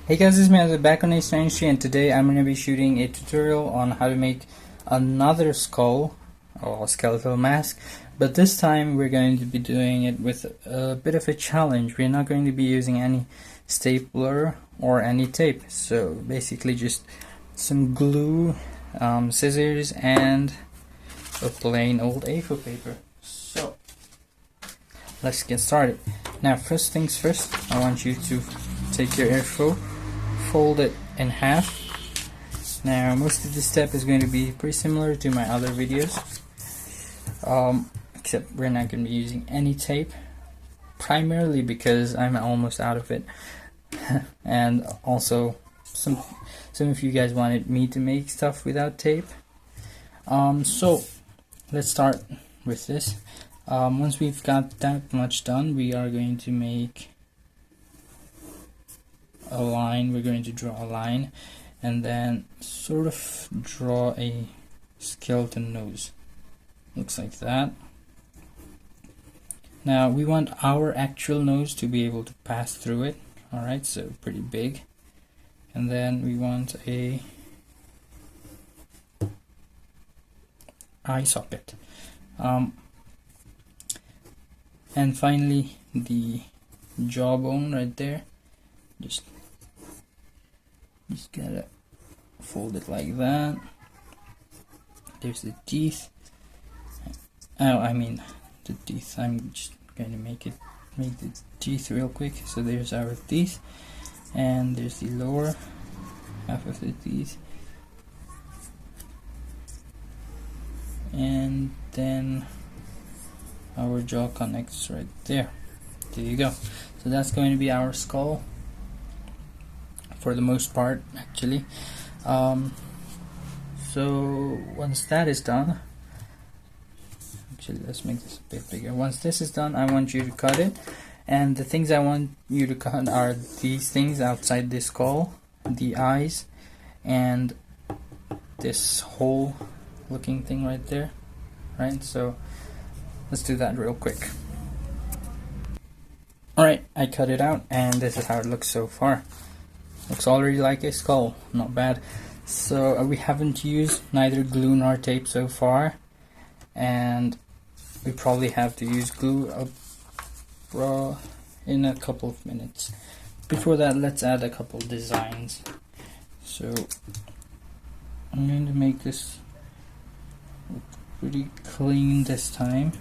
Hey guys, this is Matt back on H93, and today I'm going to be shooting a tutorial on how to make another skull or skeletal mask, but this time we're going to be doing it with a bit of a challenge. We're not going to be using any stapler or any tape, so basically just some glue, scissors, and a plain old A4 paper. So let's get started. Now first things first, I want you to take your A4, fold it in half. Now most of this step is going to be pretty similar to my other videos, except we're not going to be using any tape, primarily because I'm almost out of it and also some of you guys wanted me to make stuff without tape. So let's start with this. Once we've got that much done, we are going to make a line. We're going to draw a line and then sort of draw a skeleton nose. Looks like that. Now we want our actual nose to be able to pass through it. Alright, so pretty big. And then we want a eye socket. And finally the jawbone right there. Just gotta fold it like that. There's the teeth. Oh, I mean the teeth. I'm just going to make the teeth real quick. So there's our teeth, and there's the lower half of the teeth, and then our jaw connects right there. There you go. So that's going to be our skull for the most part, actually. So once that is done, actually let's make this a bit bigger. Once this is done, I want you to cut it, and the things I want you to cut are these things outside this skull, the eyes, and this whole looking thing right there. Right, so let's do that real quick. Alright, I cut it out, and this is how it looks so far. Looks already like a skull, not bad. So we haven't used neither glue nor tape so far, and we probably have to use glue in a couple of minutes. Before that, let's add a couple designs. So I'm going to make this look pretty clean this time.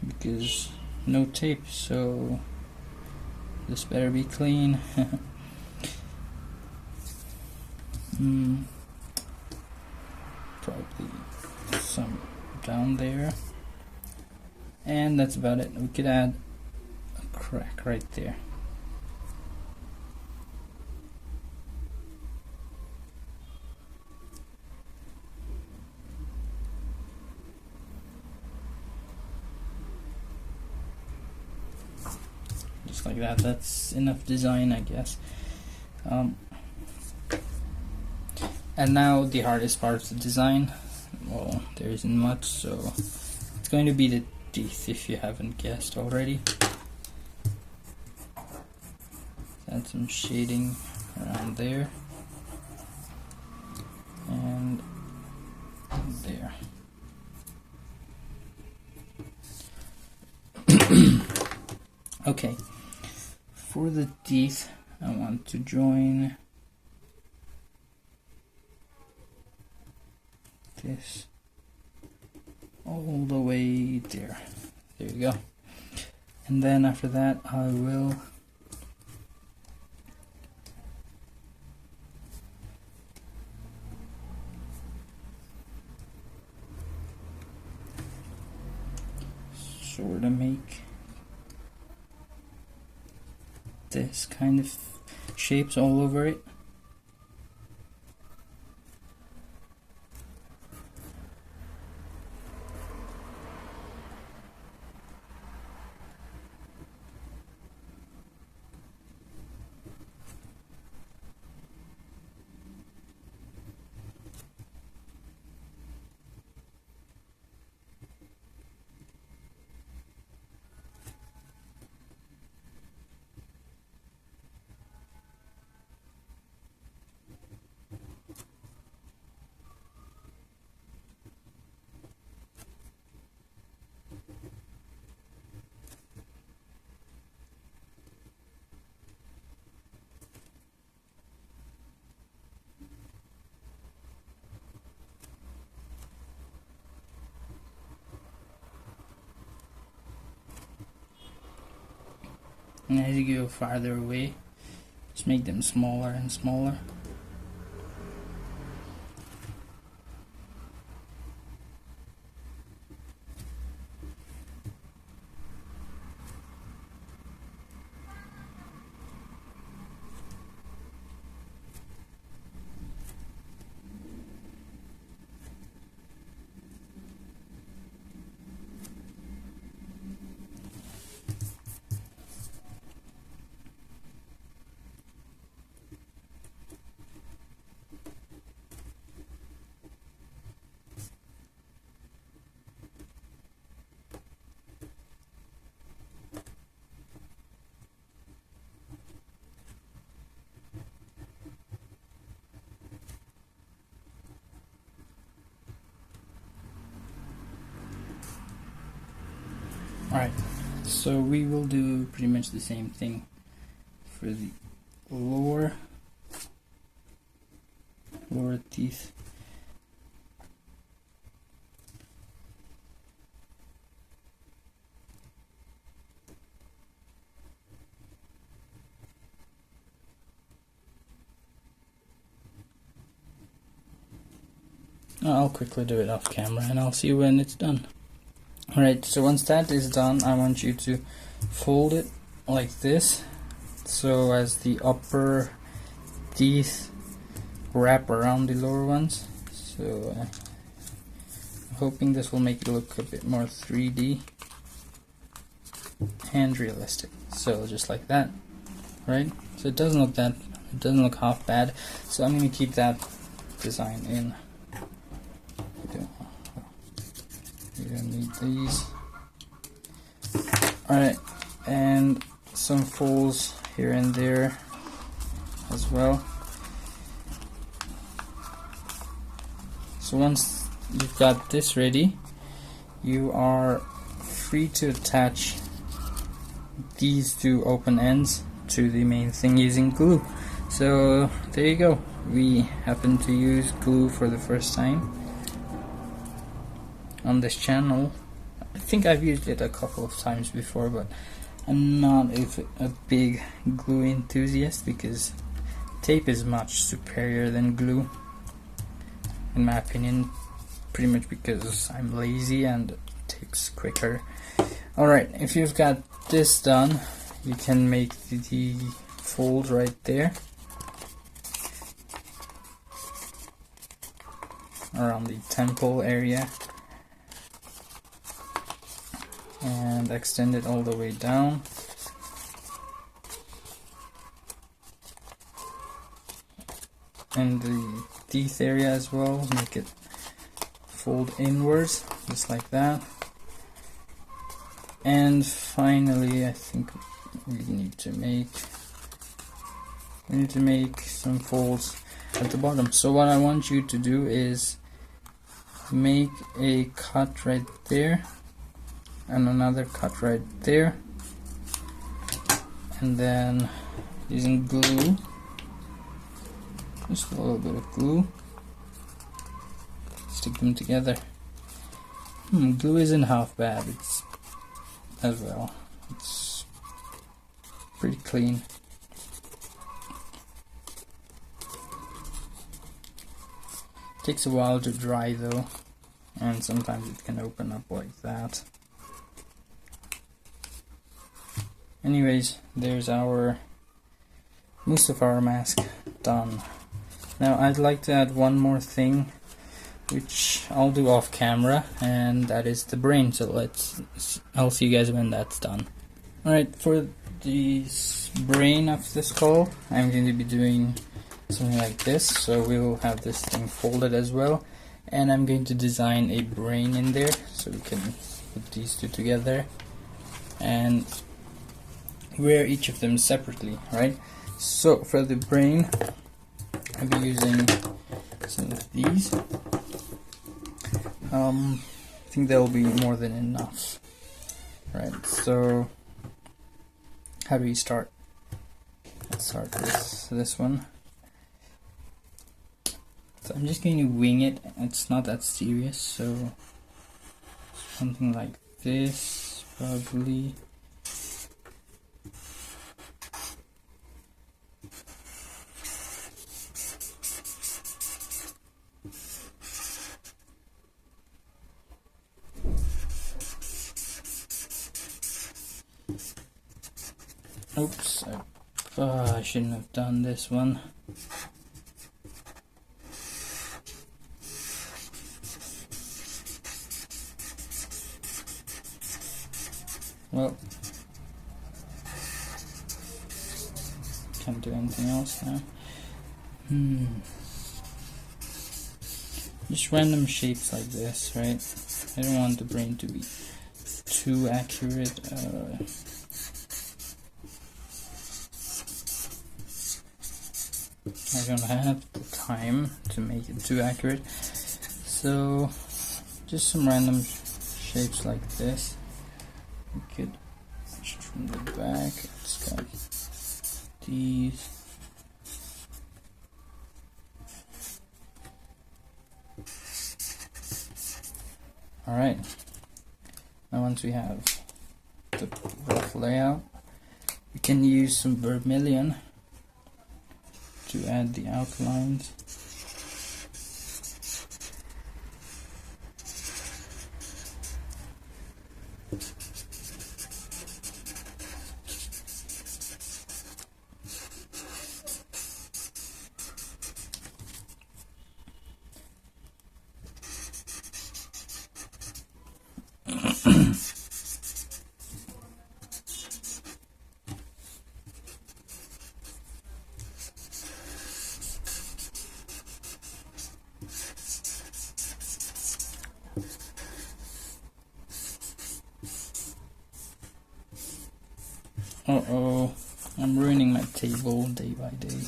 Because no tape, so this better be clean. Probably some down there, and that's about it. We could add a crack right there. Just like that. That's enough design, I guess. And now the hardest part of the design. Well, there isn't much, so it's going to be the teeth, if you haven't guessed already. Add some shading around there and there. Okay, for the teeth, I want to join this all the way there. There you go. And then after that, I will sort of make this kind of shapes all over it. And as you go farther away, just make them smaller and smaller. Alright, so we will do pretty much the same thing for the lower teeth. I'll quickly do it off camera and I'll see you when it's done. Alright, so once that is done, I want you to fold it like this, so as the upper teeth wrap around the lower ones. So I'm hoping this will make it look a bit more 3D and realistic. So just like that, right? So it doesn't look half bad. So I'm going to keep that design in. You don't need these. Alright, and some folds here and there as well. So once you've got this ready, you are free to attach these two open ends to the main thing using glue. So there you go. We happen to use glue for the first time on this channel. I think I've used it a couple of times before, but I'm not a big glue enthusiast because tape is much superior than glue, in my opinion, pretty much because I'm lazy and it takes quicker. Alright, if you've got this done, you can make the fold right there around the temple area and extend it all the way down. And the teeth area as well, make it fold inwards, just like that. And finally, I think we need to make some folds at the bottom. So what I want you to do is make a cut right there and another cut right there, and then using glue, just a little bit of glue, stick them together. Glue isn't half bad, it's as well, it's pretty clean. Takes a while to dry though, and sometimes it can open up like that. Anyways, there's our Mustafar mask done. Now I'd like to add one more thing, which I'll do off camera, and that is the brain. So I'll see you guys when that's done. Alright, for the brain of the skull, I'm going to be doing something like this. So we'll have this thing folded as well, and I'm going to design a brain in there, so we can put these two together and wear each of them separately, right? So for the brain, I'll be using some of these. I think that will be more than enough, right? So how do we start? Let's start with this one. So I'm just going to wing it. It's not that serious, so something like this probably. Oops, I shouldn't have done this one. Well, can't do anything else now. Just random shapes like this, right? I don't want the brain to be too accurate. I don't have the time to make it too accurate, so just some random shapes like this. We could just from the back, it's got these. Alright, now once we have the rough layout, we can use some vermilion to add the outlines. Uh-oh, I'm ruining my table day by day.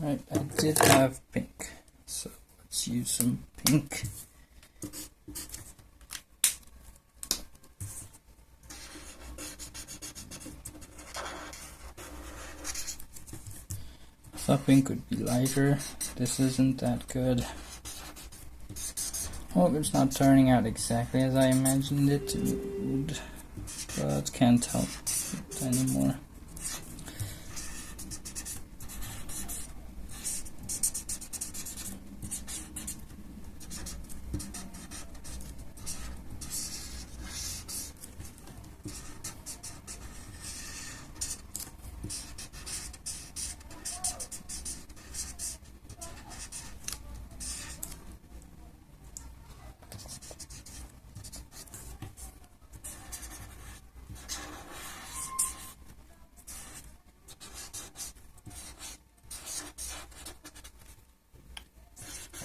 Right, I did have pink, so let's use some pink. I thought pink would be lighter. This isn't that good. Well, it's not turning out exactly as I imagined it would, but can't help it anymore.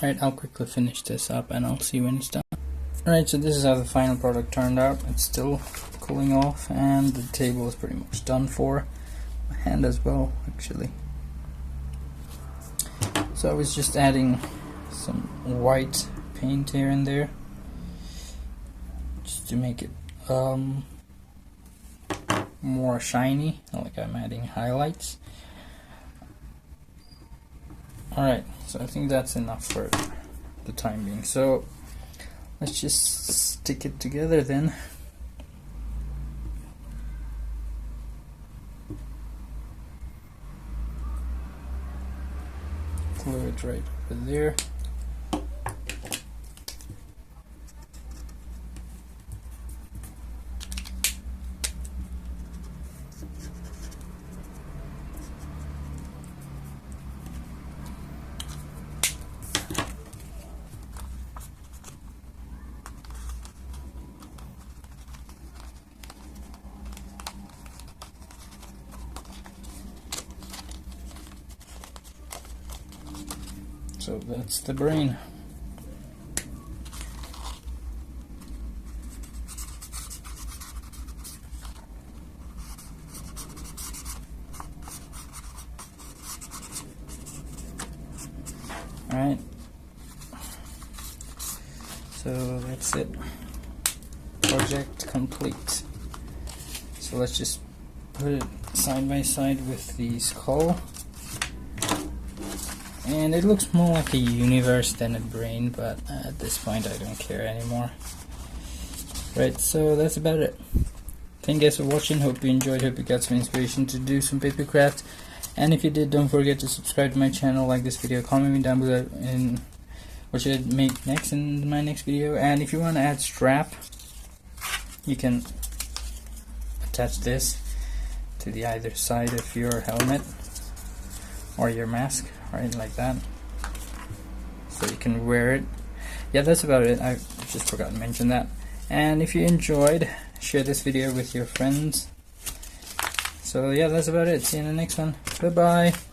Alright, I'll quickly finish this up and I'll see when it's done. Alright, so this is how the final product turned out. It's still cooling off and the table is pretty much done for. My hand as well, actually. So I was just adding some white paint here and there, just to make it more shiny, like I'm adding highlights. Alright, so I think that's enough for the time being. So let's just stick it together then. glue it right over there. So that's the brain. Alright, so that's it. Project complete. So let's just put it side by side with the skull. And it looks more like a universe than a brain, but at this point I don't care anymore. Right, so that's about it. Thank you guys for watching, hope you enjoyed, hope you got some inspiration to do some papercraft. And if you did, don't forget to subscribe to my channel, like this video, comment me down below in what should I make next in my next video. And if you want to add strap, you can attach this to the either side of your helmet or your mask, right, like that, so you can wear it. Yeah, that's about it. I just forgot to mention that. And if you enjoyed, share this video with your friends. So yeah, that's about it. See you in the next one. Bye bye.